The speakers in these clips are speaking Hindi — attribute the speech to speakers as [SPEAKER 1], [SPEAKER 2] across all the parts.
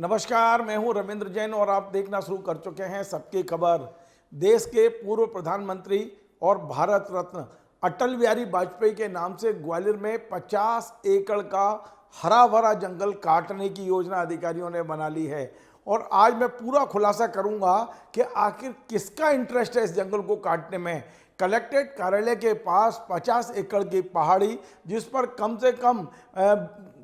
[SPEAKER 1] नमस्कार, मैं हूं रविंद्र जैन और आप देखना शुरू कर चुके हैं सबकी खबर। देश के पूर्व प्रधानमंत्री और भारत रत्न अटल बिहारी वाजपेयी के नाम से ग्वालियर में 50 एकड़ का हरा भरा जंगल काटने की योजना अधिकारियों ने बना ली है। और आज मैं पूरा खुलासा करूंगा कि आखिर किसका इंटरेस्ट है इस जंगल को काटने में। कलेक्ट्रेट कार्यालय के पास 50 एकड़ की पहाड़ी, जिस पर कम से कम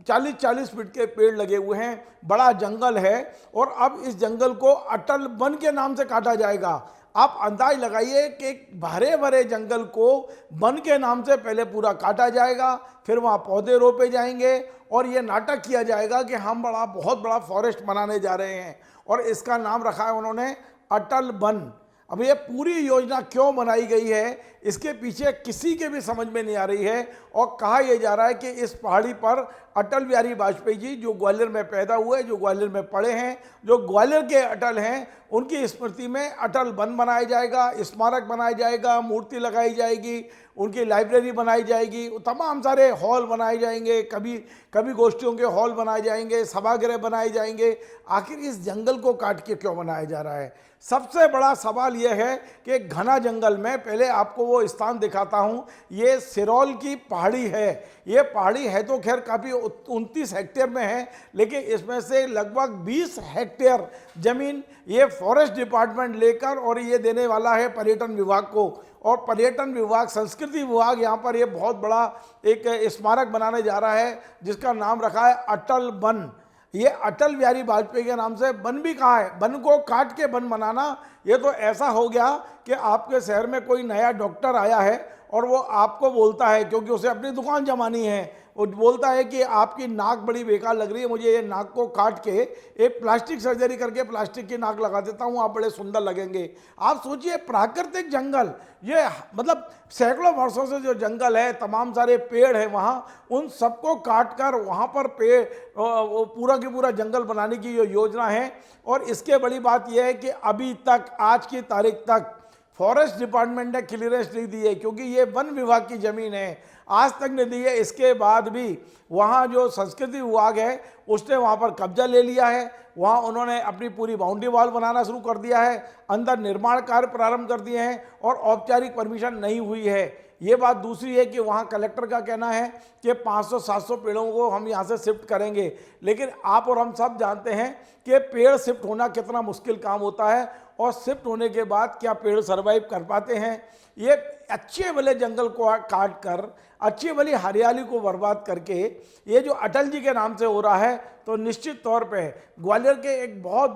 [SPEAKER 1] 40-40 फीट के पेड़ लगे हुए हैं, बड़ा जंगल है। और अब इस जंगल को अटल वन के नाम से काटा जाएगा। आप अंदाज लगाइए कि भरे भरे जंगल को वन के नाम से पहले पूरा काटा जाएगा, फिर वहाँ पौधे रोपे जाएंगे और ये नाटक किया जाएगा कि हम बहुत बड़ा फॉरेस्ट बनाने जा रहे हैं। और इसका नाम रखा है उन्होंने अटल वन। अब ये पूरी योजना क्यों बनाई गई है, इसके पीछे किसी के भी समझ में नहीं आ रही है। और कहा यह जा रहा है कि इस पहाड़ी पर अटल बिहारी वाजपेयी जी, जो ग्वालियर में पैदा हुए, जो ग्वालियर में पढ़े हैं, जो ग्वालियर के अटल हैं, उनकी स्मृति में अटल वन बनाया जाएगा, स्मारक बनाया जाएगा, मूर्ति लगाई जाएगी, उनकी लाइब्रेरी बनाई जाएगी, तमाम सारे हॉल बनाए जाएंगे, कभी गोष्ठियों के हॉल बनाए जाएंगे, सभागृह बनाए जाएंगे। आखिर इस जंगल को काट के क्यों बनाया जा रहा है? सबसे बड़ा सवाल यह है कि घना जंगल में, पहले आपको वो स्थान दिखाता हूँ, ये सिरौल की पहाड़ी है। ये पहाड़ी है तो खैर काफ़ी 29 हेक्टेयर में है, लेकिन इसमें से लगभग 20 हेक्टेयर ज़मीन ये फॉरेस्ट डिपार्टमेंट लेकर और ये देने वाला है पर्यटन विभाग को। और पर्यटन विभाग, संस्कृति विभाग यहाँ पर ये बहुत बड़ा एक स्मारक बनाने जा रहा है, जिसका नाम रखा है अटल वन। ये अटल बिहारी वाजपेयी के नाम से वन भी कहा है। वन को काट के वन बनाना, ये तो ऐसा हो गया कि आपके शहर में कोई नया डॉक्टर आया है और वो आपको बोलता है, क्योंकि उसे अपनी दुकान जमानी है, वो बोलता है कि आपकी नाक बड़ी बेकार लग रही है, मुझे ये नाक को काट के एक प्लास्टिक सर्जरी करके प्लास्टिक की नाक लगा देता हूँ, आप बड़े सुंदर लगेंगे। आप सोचिए, प्राकृतिक जंगल, ये मतलब सैकड़ों वर्षों से जो जंगल है, तमाम सारे पेड़ हैं वहाँ, उन सबको काट कर वहाँ पर पेड़ पूरा की पूरा जंगल बनाने की जो योजना है। और इसके बड़ी बात यह है कि अभी तक, आज की तारीख तक, फॉरेस्ट डिपार्टमेंट ने क्लियरेंस नहीं दी है, क्योंकि ये वन विभाग की ज़मीन है, आज तक नहीं दी है। इसके बाद भी वहाँ जो संस्कृति विभाग है उसने वहाँ पर कब्जा ले लिया है। वहाँ उन्होंने अपनी पूरी बाउंड्री वॉल बनाना शुरू कर दिया है, अंदर निर्माण कार्य प्रारंभ कर दिए हैं और औपचारिक परमिशन नहीं हुई है। ये बात दूसरी है कि वहाँ कलेक्टर का कहना है कि 500-700 पेड़ों को हम यहाँ से शिफ्ट करेंगे, लेकिन आप और हम सब जानते हैं कि पेड़ शिफ्ट होना कितना मुश्किल काम होता है और शिफ्ट होने के बाद क्या पेड़ सर्वाइव कर पाते हैं। ये अच्छे भले जंगल को काट कर, अच्छी भली हरियाली को बर्बाद करके ये जो अटल जी के नाम से हो रहा है, तो निश्चित तौर पे ग्वालियर के एक बहुत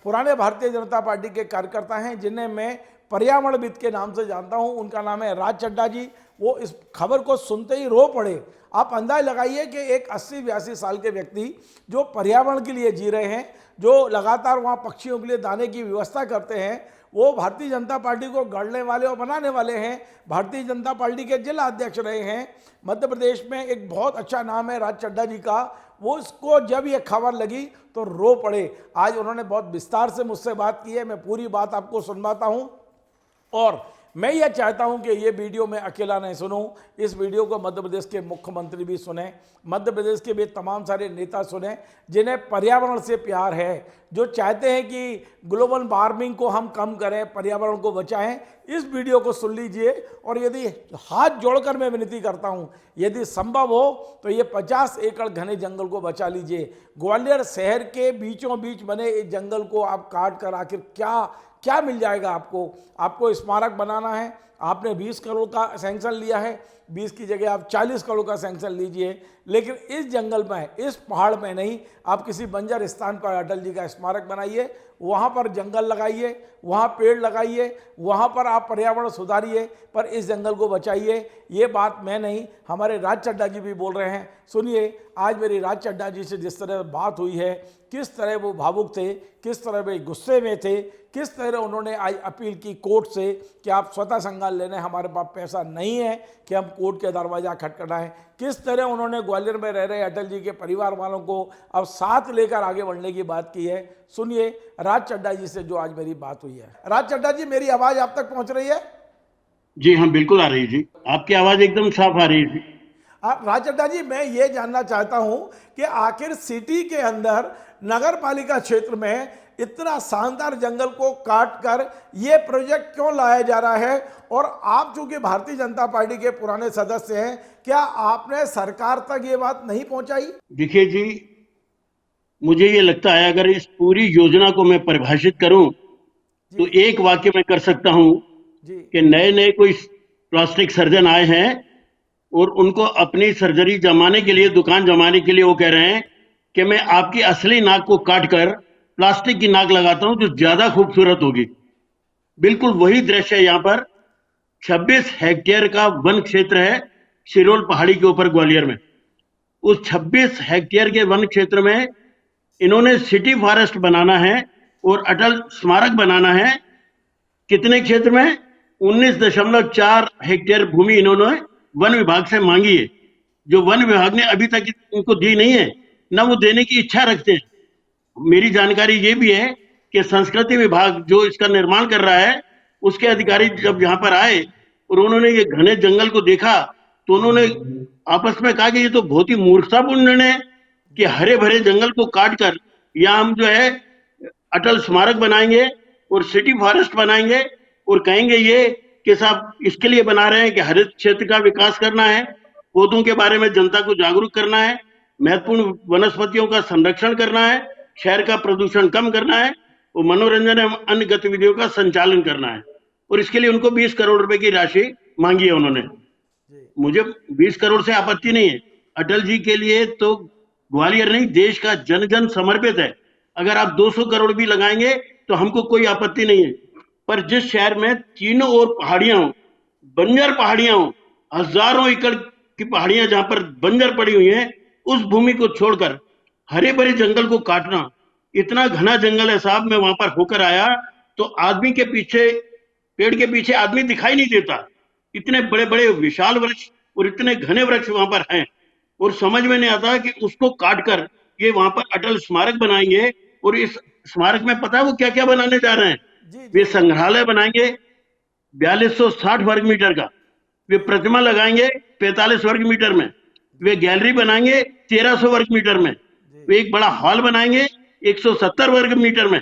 [SPEAKER 1] पुराने भारतीय जनता पार्टी के कार्यकर्ता हैं, जिन्हें मैं पर्यावरणविद के नाम से जानता हूं। उनका नाम है राज चड्ढा जी। वो इस खबर को सुनते ही रो पड़े। आप अंदाज लगाइए कि एक 80-82 साल के व्यक्ति जो पर्यावरण के लिए जी रहे हैं, जो लगातार वहाँ पक्षियों के लिए दाने की व्यवस्था करते हैं, वो भारतीय जनता पार्टी को गढ़ने वाले और बनाने वाले हैं। भारतीय जनता पार्टी के जिला अध्यक्ष रहे हैं। मध्य प्रदेश में एक बहुत अच्छा नाम है राज चड्ढा जी का। वो इसको जब ये खबर लगी तो रो पड़े। आज उन्होंने बहुत विस्तार से मुझसे बात की है, मैं पूरी बात आपको सुनवाता हूँ। और मैं ये चाहता हूं कि ये वीडियो मैं अकेला नहीं सुनूं, इस वीडियो को मध्य प्रदेश के मुख्यमंत्री भी सुने, मध्य प्रदेश के भी तमाम सारे नेता सुने, जिन्हें पर्यावरण से प्यार है, जो चाहते हैं कि ग्लोबल वार्मिंग को हम कम करें, पर्यावरण को बचाएं। इस वीडियो को सुन लीजिए और यदि हाथ जोड़कर मैं विनती करता हूं, यदि संभव हो तो ये 50 एकड़ घने जंगल को बचा लीजिए। ग्वालियर शहर के बीचों बीच बने इस जंगल को आप काट कर आखिर क्या मिल जाएगा आपको स्मारक बनाना है, आपने 20 करोड़ का सैंक्शन लिया है, 20 की जगह आप 40 करोड़ का सैंक्शन लीजिए, लेकिन इस जंगल में, इस पहाड़ में नहीं, आप किसी बंजर स्थान पर अटल जी का स्मारक बनाइए, वहाँ पर जंगल लगाइए, वहाँ पेड़ लगाइए, वहाँ पर आप पर्यावरण सुधारिए, पर इस जंगल को बचाइए। ये बात मैं नहीं, हमारे राज चड्ढा जी भी बोल रहे हैं। सुनिए, आज मेरी राज चड्ढा जी से जिस तरह बात हुई है, किस तरह वो भावुक थे, किस तरह वे गुस्से में थे, किस तरह उन्होंने आज अपील की कोर्ट से कि आप स्वतः संज्ञान लेने, हमारे पास पैसा नहीं है कि हम कोर्ट के दरवाजा खटखटाएं। किस तरह उन्होंने ग्वालियर में रह रहे अटल जी के परिवार वालों को अब साथ लेकर आगे बढ़ने की बात की है। सुनिए राज चड्ढा जी से जो आज मेरी बात हुई है। राज चड्ढा जी, मेरी आवाज आप तक पहुंच रही है?
[SPEAKER 2] जी हाँ, बिल्कुल आ रही है जी। आपकी आवाज एकदम साफ आ रही है जी।
[SPEAKER 1] राज चड्ढा जी, मैं ये जानना चाहता हूं कि आखिर सिटी के अंदर नगर पालिका क्षेत्र में इतना शानदार जंगल को काट कर ये प्रोजेक्ट क्यों लाया जा रहा है, और आप चूंकि भारतीय जनता पार्टी के पुराने सदस्य हैं, क्या आपने सरकार तक ये बात नहीं पहुंचाई?
[SPEAKER 2] देखिए जी, मुझे ये लगता है अगर इस पूरी योजना को मैं परिभाषित करूं तो
[SPEAKER 1] जी
[SPEAKER 2] एक वाक्य में कर सकता हूं
[SPEAKER 1] जी
[SPEAKER 2] कि नए नए कोई प्लास्टिक सर्जन आए हैं और उनको अपनी सर्जरी जमाने के लिए, दुकान जमाने के लिए वो कह रहे हैं कि मैं आपकी असली नाक को काट कर प्लास्टिक की नाक लगाता हूं जो ज्यादा खूबसूरत होगी। बिल्कुल वही दृश्य है यहाँ पर। 26 हेक्टेयर का वन क्षेत्र है सिरोल पहाड़ी के ऊपर ग्वालियर में। उस 26 हेक्टेयर के वन क्षेत्र में इन्होंने सिटी फॉरेस्ट बनाना है और अटल स्मारक बनाना है। कितने क्षेत्र में? 19.4 हेक्टेयर भूमि इन्होंने वन विभाग से मांगी है, जो वन विभाग ने अभी तक इनको दी नहीं है, न वो देने की इच्छा रखते हैं। मेरी जानकारी ये भी है कि संस्कृति विभाग जो इसका निर्माण कर रहा है, उसके अधिकारी जब यहाँ पर आए और उन्होंने ये घने जंगल को देखा तो उन्होंने आपस में कहा कि ये तो बहुत ही मूर्खतापूर्ण निर्णय है कि हरे भरे जंगल को काट कर या हम जो है अटल स्मारक बनाएंगे और सिटी फॉरेस्ट बनाएंगे और कहेंगे ये कि साहब इसके लिए बना रहे हैं कि हरित क्षेत्र का विकास करना है, पौधों के बारे में जनता को जागरूक करना है, महत्वपूर्ण वनस्पतियों का संरक्षण करना है, शहर का प्रदूषण कम करना है और मनोरंजन एवं अन्य गतिविधियों का संचालन करना है। और इसके लिए उनको 20 करोड़ रुपए की राशि मांगी है उन्होंने। मुझे 20 करोड़ से आपत्ति नहीं है। अटल जी के लिए तो ग्वालियर नहीं, देश का जन जन समर्पित है। अगर आप 200 करोड़ भी लगाएंगे तो हमको कोई आपत्ति नहीं है। पर जिस शहर में तीनों ओर पहाड़ियां हो, बंजर पहाड़ियां हो, हजारों एकड़ की पहाड़ियां जहां पर बंजर पड़ी हुई हैं, उस भूमि को छोड़कर हरे भरे जंगल को काटना, इतना घना जंगल है साहब। मैं वहां पर होकर आया तो आदमी के पीछे, पेड़ के पीछे आदमी दिखाई नहीं देता। इतने बड़े बड़े विशाल वृक्ष और इतने घने वृक्ष वहां पर हैं और समझ में नहीं आता कि उसको काट कर ये वहां पर अटल स्मारक बनाएंगे। और इस स्मारक में पता है वो क्या क्या बनाने जा रहे हैं?
[SPEAKER 1] जी
[SPEAKER 2] वे
[SPEAKER 1] जी
[SPEAKER 2] संग्रहालय बनाएंगे 4260 वर्ग मीटर का, वे प्रतिमा लगाएंगे 45 वर्ग मीटर में, वे गैलरी बनाएंगे 1300 वर्ग मीटर में, वे एक बड़ा हॉल बनाएंगे 170 वर्ग मीटर में,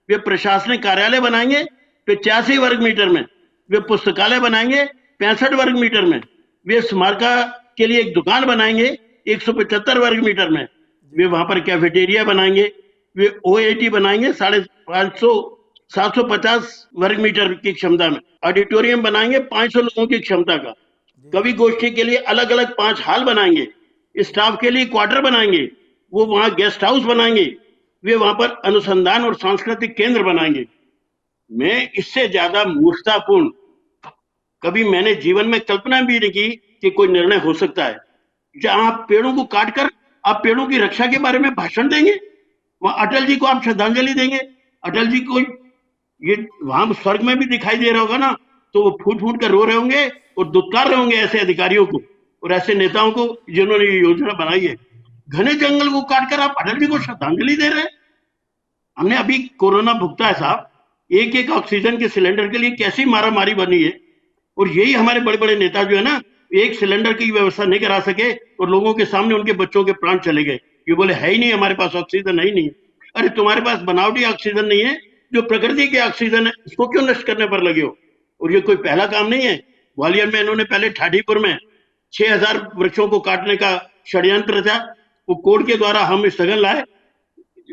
[SPEAKER 2] वे प्रशासनिक कार्यालय बनाएंगे 85 वर्ग मीटर में, वे पुस्तकालय बनाएंगे 65 वर्ग मीटर में, वे स्मारका के लिए एक दुकान बनाएंगे 175 वर्ग मीटर में, वे वहां पर कैफेटेरिया बनाएंगे, वे ओएटी बनाएंगे 750 वर्ग मीटर की क्षमता में, ऑडिटोरियम बनाएंगे 500 लोगों की क्षमता का, कवि गोष्ठी के लिए अलग अलग 5 हॉल बनाएंगे, स्टाफ के लिए क्वार्टर बनाएंगे, वो वहां गेस्ट हाउस बनाएंगे, वे वहां पर अनुसंधान और सांस्कृतिक केंद्र बनाएंगे। मैं इससे ज्यादा मूर्खतापूर्ण कभी मैंने जीवन में कल्पना भी नहीं की कि कोई निर्णय हो सकता है। जहां आप पेड़ों को काटकर आप पेड़ों की रक्षा के बारे में भाषण देंगे, वहां अटल जी को आप श्रद्धांजलि देंगे। अटल जी को ये वहां स्वर्ग में भी दिखाई दे रहा होगा ना, तो वो फूट फूट कर रो रहे होंगे और दुत्कार रहे होंगे ऐसे अधिकारियों को और ऐसे नेताओं को जिन्होंने ये योजना बनाई है। घने जंगल को काटकर आप अटल जी को श्रद्धांजलि दे रहे हैं। हमने अभी कोरोना भुगता है साहब, एक एक ऑक्सीजन के सिलेंडर के लिए कैसी मारामारी बनी है। और यही हमारे बड़े बड़े नेता जो है ना, एक सिलेंडर की व्यवस्था नहीं करा सके और लोगों के सामने उनके बच्चों के प्राण चले गए। ये बोले है ही नहीं हमारे पास ऑक्सीजन, है ही नहीं। अरे तुम्हारे पास बनावटी ऑक्सीजन नहीं है, जो प्रकृति के ऑक्सीजन है उसको क्यों नष्ट करने पर लगे हो? और ये कोई पहला काम नहीं है। ग्वालियर में इन्होंने पहले ठाठीपुर में 6000 वृक्षों को काटने का षड्यंत्र था, वो कोर्ट के द्वारा हम स्थगन लाए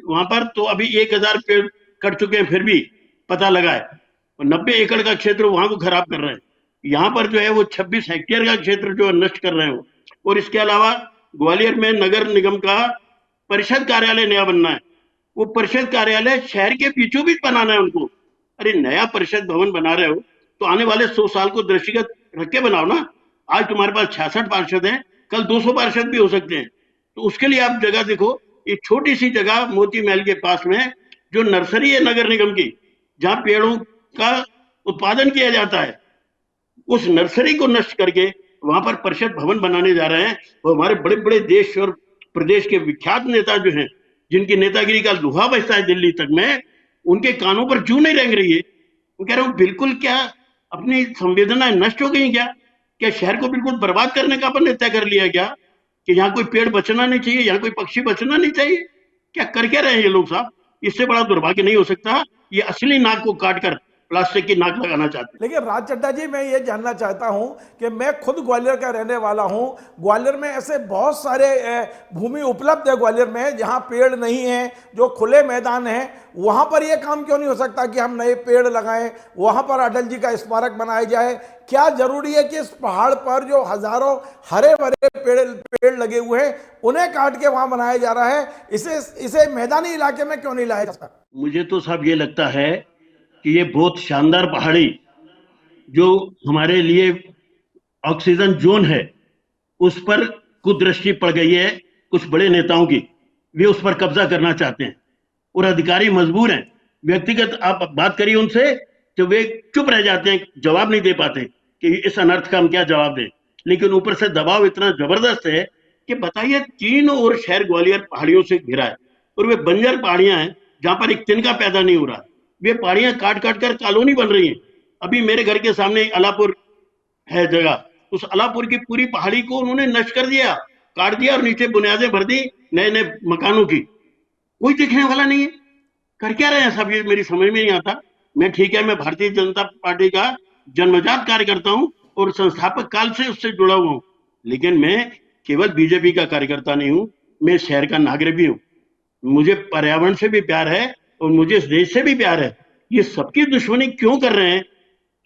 [SPEAKER 2] वहां पर, तो अभी 1000 पेड़ कट चुके हैं, फिर भी पता लगा है। और 90 एकड़ का क्षेत्र वहां को खराब कर रहे हैं। यहाँ पर जो है वो 26 हेक्टेयर का क्षेत्र जो नष्ट कर रहे हो। और इसके अलावा ग्वालियर में नगर निगम का परिषद कार्यालय नया बनना है। वो परिषद कार्यालय शहर के बीचों बीच बनाना है उनको। अरे नया परिषद भवन बना रहे हो तो आने वाले 100 साल को दृष्टिगत रख के बनाओ ना। आज तुम्हारे पास 66 पार्षद हैं, कल 200 पार्षद भी हो सकते हैं। तो उसके लिए आप जगह देखो। एक छोटी सी जगह मोती महल के पास में जो नर्सरी है नगर निगम की, जहां पेड़ों का उत्पादन किया जाता है, उस नर्सरी को नष्ट करके वहां पर परिषद भवन बनाने जा रहे हैं। और हमारे बड़े बड़े देश और प्रदेश के विख्यात नेता जो हैं, जिनकी नेतागिरी का लोहा बजता है दिल्ली तक में, उनके कानों पर जूं नहीं रेंग रही है। वो कह रहे हो बिल्कुल क्या अपनी संवेदनाएं नष्ट हो गई क्या? क्या शहर को बिल्कुल बर्बाद करने का अपन ने तय कर लिया क्या कि यहाँ कोई पेड़ बचना नहीं चाहिए, यहाँ कोई पक्षी बचना नहीं चाहिए? क्या कर क्या रहे हैं ये लोग साहब? इससे बड़ा दुर्भाग्य नहीं हो सकता। ये असली नाक को काट कर प्लास्टिक की नाक लगाना चाहते हैं।
[SPEAKER 1] लेकिन राज चड्ढा जी, मैं ये जानना चाहता हूं कि मैं खुद ग्वालियर का रहने वाला हूं। ग्वालियर में ऐसे बहुत सारे भूमि उपलब्ध है ग्वालियर में जहां पेड़ नहीं है, जो खुले मैदान है। वहां पर यह काम क्यों नहीं हो सकता कि हम नए पेड़ लगाएं, वहां पर अटल जी का स्मारक बनाया जाए? क्या जरूरी है कि इस पहाड़ पर जो हजारों हरे भरे पेड़ लगे हुए हैं उन्हें काट के वहां बनाया जा रहा है? इसे मैदानी इलाके में क्यों नहीं लाया जाता?
[SPEAKER 2] मुझे तो साहब ये लगता है कि ये बहुत शानदार पहाड़ी जो हमारे लिए ऑक्सीजन जोन है, उस पर कुदृष्टि पड़ गई है कुछ बड़े नेताओं की। वे उस पर कब्जा करना चाहते हैं और अधिकारी मजबूर हैं। व्यक्तिगत आप बात करिए उनसे तो वे चुप रह जाते हैं, जवाब नहीं दे पाते कि इस अनर्थ का हम क्या जवाब दें। लेकिन ऊपर से दबाव इतना जबरदस्त है कि बताइए, तीनों ओर शहर ग्वालियर पहाड़ियों से घिरा है और वे बंजर पहाड़ियां हैं जहां पर एक तिनका पैदा नहीं हो रहा। वे पहाड़ियां काट काट कर कॉलोनी बन रही हैं। अभी मेरे घर के सामने अलापुर है जगह, उस अलापुर की पूरी पहाड़ी को उन्होंने नष्ट कर दिया, काट दिया और नीचे बुनियादें भर दी नए नए मकानों की। कोई दिखने वाला नहीं है। कर क्या रहे हैं सब, ये मेरी समझ में नहीं आता। मैं ठीक है, मैं भारतीय जनता पार्टी का जन्मजात कार्यकर्ता हूं और संस्थापक काल से उससे जुड़ा हुआ हूं, लेकिन मैं केवल बीजेपी का कार्यकर्ता नहीं हूं, मैं शहर का नागरिक भी हूं। मुझे पर्यावरण से भी प्यार है और मुझे इस देश से भी प्यार है। ये सबकी दुश्मनी क्यों कर रहे हैं?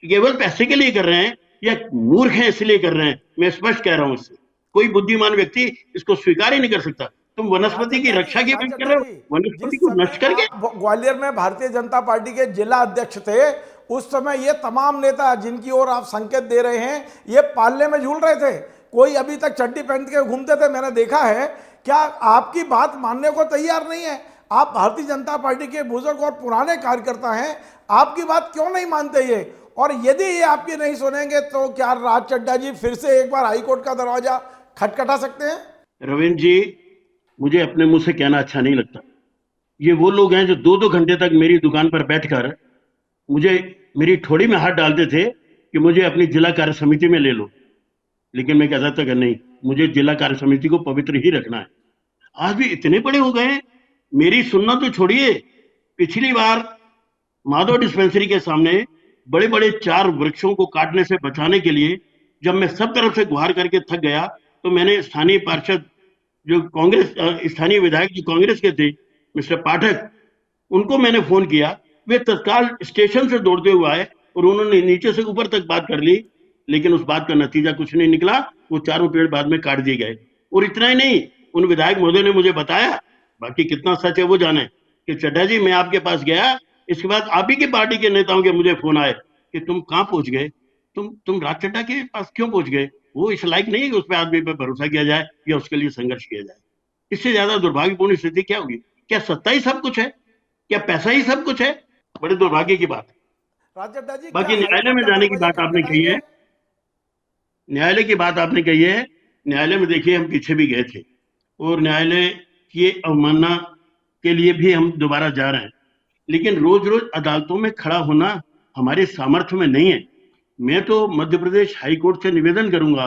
[SPEAKER 2] केवल पैसे के लिए कर रहे हैं या मूर्ख हैं इसलिए कर रहे हैं? मैं स्पष्ट कह रहा हूं, इससे कोई बुद्धिमान व्यक्ति इसको स्वीकार ही नहीं कर सकता। तुम वनस्पति की रक्षा की बात कर रहे हो, वनस्पति
[SPEAKER 1] जिस
[SPEAKER 2] को
[SPEAKER 1] समय
[SPEAKER 2] नष्ट करके।
[SPEAKER 1] आप ग्वालियर में भारतीय जनता पार्टी के जिला अध्यक्ष थे, उस समय ये तमाम नेता जिनकी ओर आप संकेत दे रहे हैं, ये पालने में झूल रहे थे। कोई अभी तक चड्डी पहन के घूमते थे, मैंने देखा है। क्या आपकी बात मानने को तैयार नहीं है? आप भारतीय जनता पार्टी के बुजुर्ग और पुराने कार्यकर्ता हैं, आपकी बात क्यों नहीं मानते ये? और यदि ये आपकी नहीं सुनेंगे तो क्या राज चड्ढा जी फिर से एक बार हाईकोर्ट का दरवाजा खटखटा सकते हैं?
[SPEAKER 2] रविंद्र जी, मुझे अपने मुंह से कहना अच्छा नहीं लगता। ये वो लोग हैं जो 2-2 घंटे तक मेरी दुकान पर बैठकर मुझे मेरी ठोड़ी में हाथ डालते थे कि मुझे अपनी जिला कार्य समिति में ले लो, लेकिन मैं कहता था कि नहीं, मुझे जिला कार्य समिति को पवित्र ही रखना है। आज भी इतने बड़े हो गए, मेरी सुनना तो छोड़िए। पिछली बार माधव डिस्पेंसरी के सामने बड़े बड़े 4 वृक्षों को काटने से बचाने के लिए जब मैं सब तरफ से गुहार करके थक गया, तो मैंने स्थानीय पार्षद जो कांग्रेस स्थानीय विधायक जो कांग्रेस के थे, मिस्टर पाठक, उनको मैंने फोन किया। वे तत्काल स्टेशन से दौड़ते हुए आए और उन्होंने नीचे से ऊपर तक बात कर ली, लेकिन उस बात का नतीजा कुछ नहीं निकला। वो 4 पेड़ बाद में काट दिए गए। और इतना ही नहीं, उन विधायक महोदय ने मुझे बताया, बाकी कितना सच है वो जाने, कि चड्ढा जी मैं आपके पास गया, इसके बाद आप ही की पार्टी के नेताओं के मुझे फोन आए कि तुम कहां पहुंच गए, तुम राज चड्ढा के पास क्यों पहुंच गए? वो इस लायक नहीं है कि उस पर आदमी पर भरोसा किया जाए या उसके लिए संघर्ष किया जाए। इससे ज्यादा दुर्भाग्यपूर्ण स्थिति क्या होगी? क्या सत्ता ही सब कुछ है? क्या पैसा ही सब कुछ है? बड़े दुर्भाग्य की बात है।
[SPEAKER 1] राज चड्ढा जी,
[SPEAKER 2] बाकी न्यायालय में जाने की बात आपने कही है, न्यायालय की बात आपने कही है। न्यायालय में देखिए, हम पीछे भी गए थे और न्यायालय की अवमानना के लिए भी हम दोबारा जा रहे हैं, लेकिन रोज रोज अदालतों में खड़ा होना हमारे सामर्थ्य में नहीं है। मैं तो मध्य प्रदेश हाईकोर्ट से निवेदन करूंगा,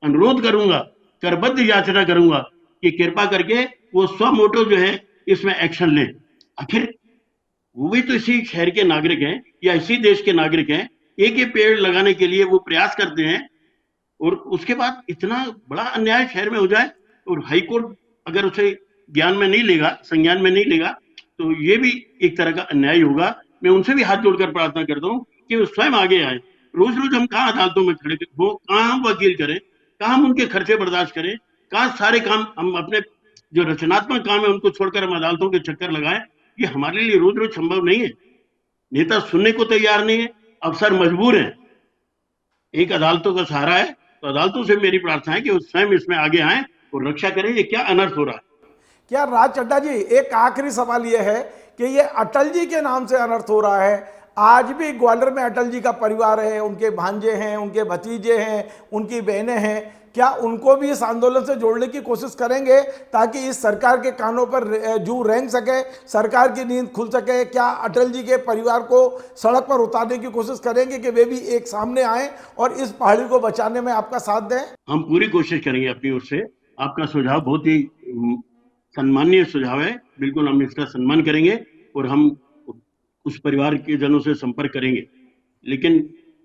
[SPEAKER 2] अनुरोध करूंगा, करबद्ध याचना करूंगा कि कृपा करके वो स्वमोटो जो है इसमें एक्शन लें। आखिर वो भी तो इसी शहर के नागरिक हैं या इसी देश के नागरिक हैं। एक ही पेड़ लगाने के लिए वो प्रयास करते हैं और उसके बाद इतना बड़ा अन्याय शहर में हो जाए और हाईकोर्ट अगर उसे ज्ञान में नहीं लेगा, संज्ञान में नहीं लेगा, तो ये भी एक तरह का अन्याय होगा। मैं उनसे भी हाथ जोड़कर प्रार्थना करता हूँ कि वो स्वयं आगे आए। रोज रोज हम कहाँ अदालतों में खड़े हो, कहाँ हम वकील करें, कहाँ हम उनके खर्चे बर्दाश्त करें, कहाँ सारे काम हम अपने जो रचनात्मक काम है उनको छोड़कर हम अदालतों के चक्कर लगाएं। ये हमारे लिए रोज रोज संभव नहीं है। नेता सुनने को तैयार नहीं है, अफसर मजबूर हैं। एक अदालतों का सहारा है, तो अदालतों से मेरी प्रार्थना है कि वो स्वयं इसमें आगे आए और रक्षा करें। ये क्या अनर्थ हो रहा है?
[SPEAKER 1] क्या राज चड्ढा जी, एक आखिरी सवाल यह है कि ये अटल जी के नाम से अनर्थ हो रहा है। आज भी ग्वालियर में अटल जी का परिवार है, उनके भांजे हैं, उनके भतीजे हैं, उनकी बहनें हैं, क्या उनको भी इस आंदोलन से जोड़ने की कोशिश करेंगे ताकि इस सरकार के कानों पर जू रेंग सके, सरकार की नींद खुल सके? क्या अटल जी के परिवार को सड़क पर उतारने की कोशिश करेंगे कि वे भी एक सामने आए और इस पहाड़ी को बचाने में आपका साथ दें?
[SPEAKER 2] हम पूरी कोशिश करेंगे अपनी ओर से। आपका सुझाव बहुत ही सम्माननीय सुझाव है, बिल्कुल हम इसका सम्मान करेंगे और हम उस परिवार के जनों से संपर्क करेंगे, लेकिन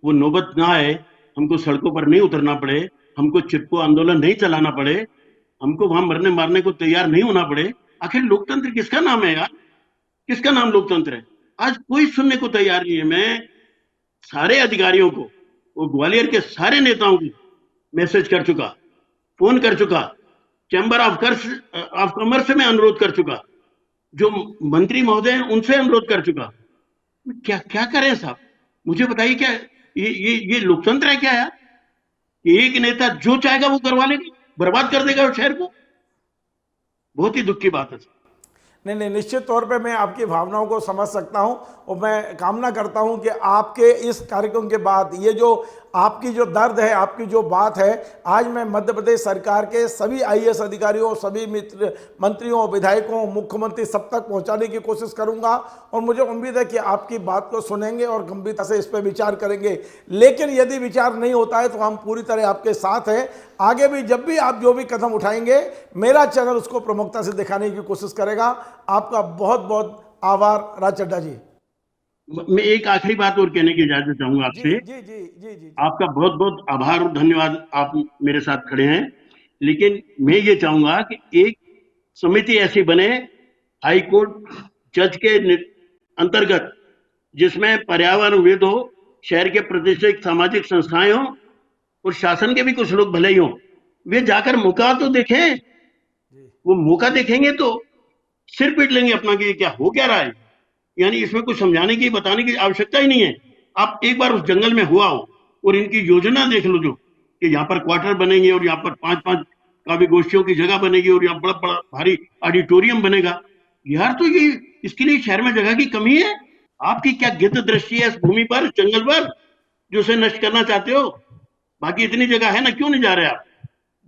[SPEAKER 2] वो नौबत ना आए, हमको सड़कों पर नहीं उतरना पड़े, हमको चिपको आंदोलन नहीं चलाना पड़े, हमको वहां मरने मारने को तैयार नहीं होना पड़े। आखिर लोकतंत्र किसका नाम है यार? किसका नाम लोकतंत्र है? आज कोई सुनने को तैयार नहीं है। मैं सारे अधिकारियों को, वो ग्वालियर के सारे नेताओं को मैसेज कर चुका, फोन कर चुका, चैम्बर ऑफ कॉमर्स से मैं अनुरोध कर चुका, जो मंत्री महोदय हैं उनसे अनुरोध कर चुका। क्या क्या करें साहब, मुझे बताइए, क्या ये लोकतंत्र है क्या यार? एक नेता जो चाहेगा वो करवा लेगा, बर्बाद कर देगा उस शहर को। बहुत ही दुख की बात है।
[SPEAKER 1] नहीं, निश्चित तौर पे मैं आपकी भावनाओं को समझ सकता हूं और मैं कामना करता हूं कि आपके इस कार्यक्रम के बाद ये जो आपकी जो दर्द है, आपकी जो बात है, आज मैं मध्य प्रदेश सरकार के सभी आईएएस अधिकारियों, सभी मंत्रियों, विधायकों, मुख्यमंत्री सब तक पहुंचाने की कोशिश करूंगा और मुझे उम्मीद है कि आपकी बात को सुनेंगे और गंभीरता से इस पर विचार करेंगे। लेकिन यदि विचार नहीं होता है तो हम पूरी तरह आपके साथ हैं। आगे भी जब भी आप जो भी कदम उठाएंगे, मेरा चैनल उसको प्रमुखता से दिखाने की कोशिश करेगा। आपका बहुत बहुत आभार राज चड्ढा जी।
[SPEAKER 2] मैं एक आखिरी बात और कहने की इजाजत चाहूंगा आपसे।
[SPEAKER 1] जी जी जी जी।
[SPEAKER 2] आपका बहुत बहुत आभार और धन्यवाद, आप मेरे साथ खड़े हैं। लेकिन मैं ये चाहूंगा कि एक समिति ऐसी बने हाई कोर्ट जज के अंतर्गत, जिसमें पर्यावरणविद हो, शहर के प्रतिष्ठित सामाजिक संस्थाएं हो और शासन के भी कुछ लोग भले ही हो। वे जाकर मौका तो देखें। वो मौका देखेंगे तो सिर पीट लेंगे अपना कि क्या हो क्या रहा है। यानी इसमें कुछ समझाने की, बताने की आवश्यकता ही नहीं है। आप एक बार उस जंगल में हुआ हो और इनकी योजना देख लो, जो कि यहाँ पर क्वार्टर बनेंगे और यहाँ पर 5-5 काव्य गोष्ठियों की जगह बनेगी और यहाँ बड़ा बड़ा भारी ऑडिटोरियम बनेगा। यार तो ये इसके लिए शहर में जगह की कमी है? आपकी क्या गिद्ध दृष्टि है इस भूमि पर, जंगल पर, जो उसे नष्ट करना चाहते हो? बाकी इतनी जगह है ना, क्यों नहीं जा रहे आप?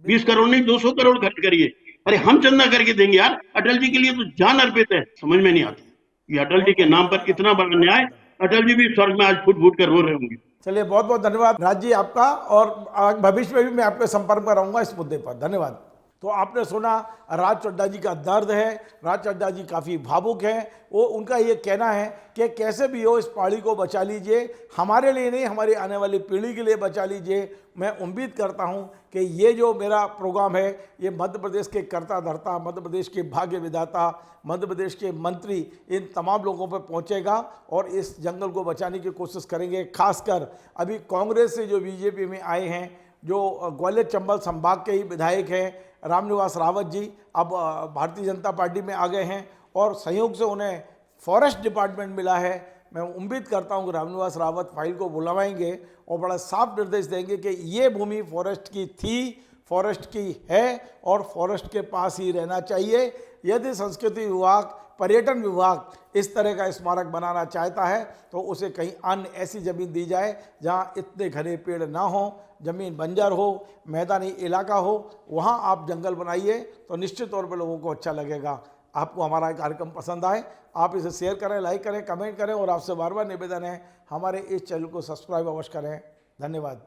[SPEAKER 2] 20 करोड़ नहीं 200 करोड़ खर्च करिए। अरे हम चंदा करके देंगे यार, अटल जी के लिए तो जान अर्पित है। समझ में नहीं आती ये अटल जी के नाम पर इतना बड़ा न्याय। अटल जी भी स्वर्ग में आज फुट फुट कर रो रहे होंगे।
[SPEAKER 1] चलिए, बहुत बहुत धन्यवाद राज जी आपका, और भविष्य में भी मैं आपके संपर्क में रहूंगा इस मुद्दे पर। धन्यवाद। तो आपने सुना, राज चड्ढा जी का दर्द है। राज चड्ढा जी काफ़ी भावुक हैं। वो उनका ये कहना है कि कैसे भी हो इस पहाड़ी को बचा लीजिए, हमारे लिए नहीं, हमारी आने वाली पीढ़ी के लिए बचा लीजिए। मैं उम्मीद करता हूं कि ये जो मेरा प्रोग्राम है, ये मध्य प्रदेश के कर्ता धर्ता, मध्य प्रदेश के भाग्य विधाता, मध्य प्रदेश के मंत्री, इन तमाम लोगों पर पहुंचेगा और इस जंगल को बचाने की कोशिश करेंगे। खासकर अभी कांग्रेस से जो बीजेपी में आए हैं, जो ग्वालियर चंबल संभाग के ही विधायक हैं, रामनिवास रावत जी, अब भारतीय जनता पार्टी में आ गए हैं और संयोग से उन्हें फॉरेस्ट डिपार्टमेंट मिला है। मैं उम्मीद करता हूं कि रामनिवास रावत फाइल को बुलवाएंगे और बड़ा साफ निर्देश देंगे कि ये भूमि फॉरेस्ट की थी, फॉरेस्ट की है और फॉरेस्ट के पास ही रहना चाहिए। यदि संस्कृति विभाग, पर्यटन विभाग इस तरह का स्मारक बनाना चाहता है तो उसे कहीं अन्य ऐसी ज़मीन दी जाए जहां इतने घने पेड़ ना हो, ज़मीन बंजर हो, मैदानी इलाका हो, वहां आप जंगल बनाइए तो निश्चित तौर पर लोगों को अच्छा लगेगा। आपको हमारा कार्यक्रम पसंद आए, आप इसे शेयर करें, लाइक करें, कमेंट करें और आपसे बार बार निवेदन है, हमारे इस चैनल को सब्सक्राइब अवश्य करें। धन्यवाद।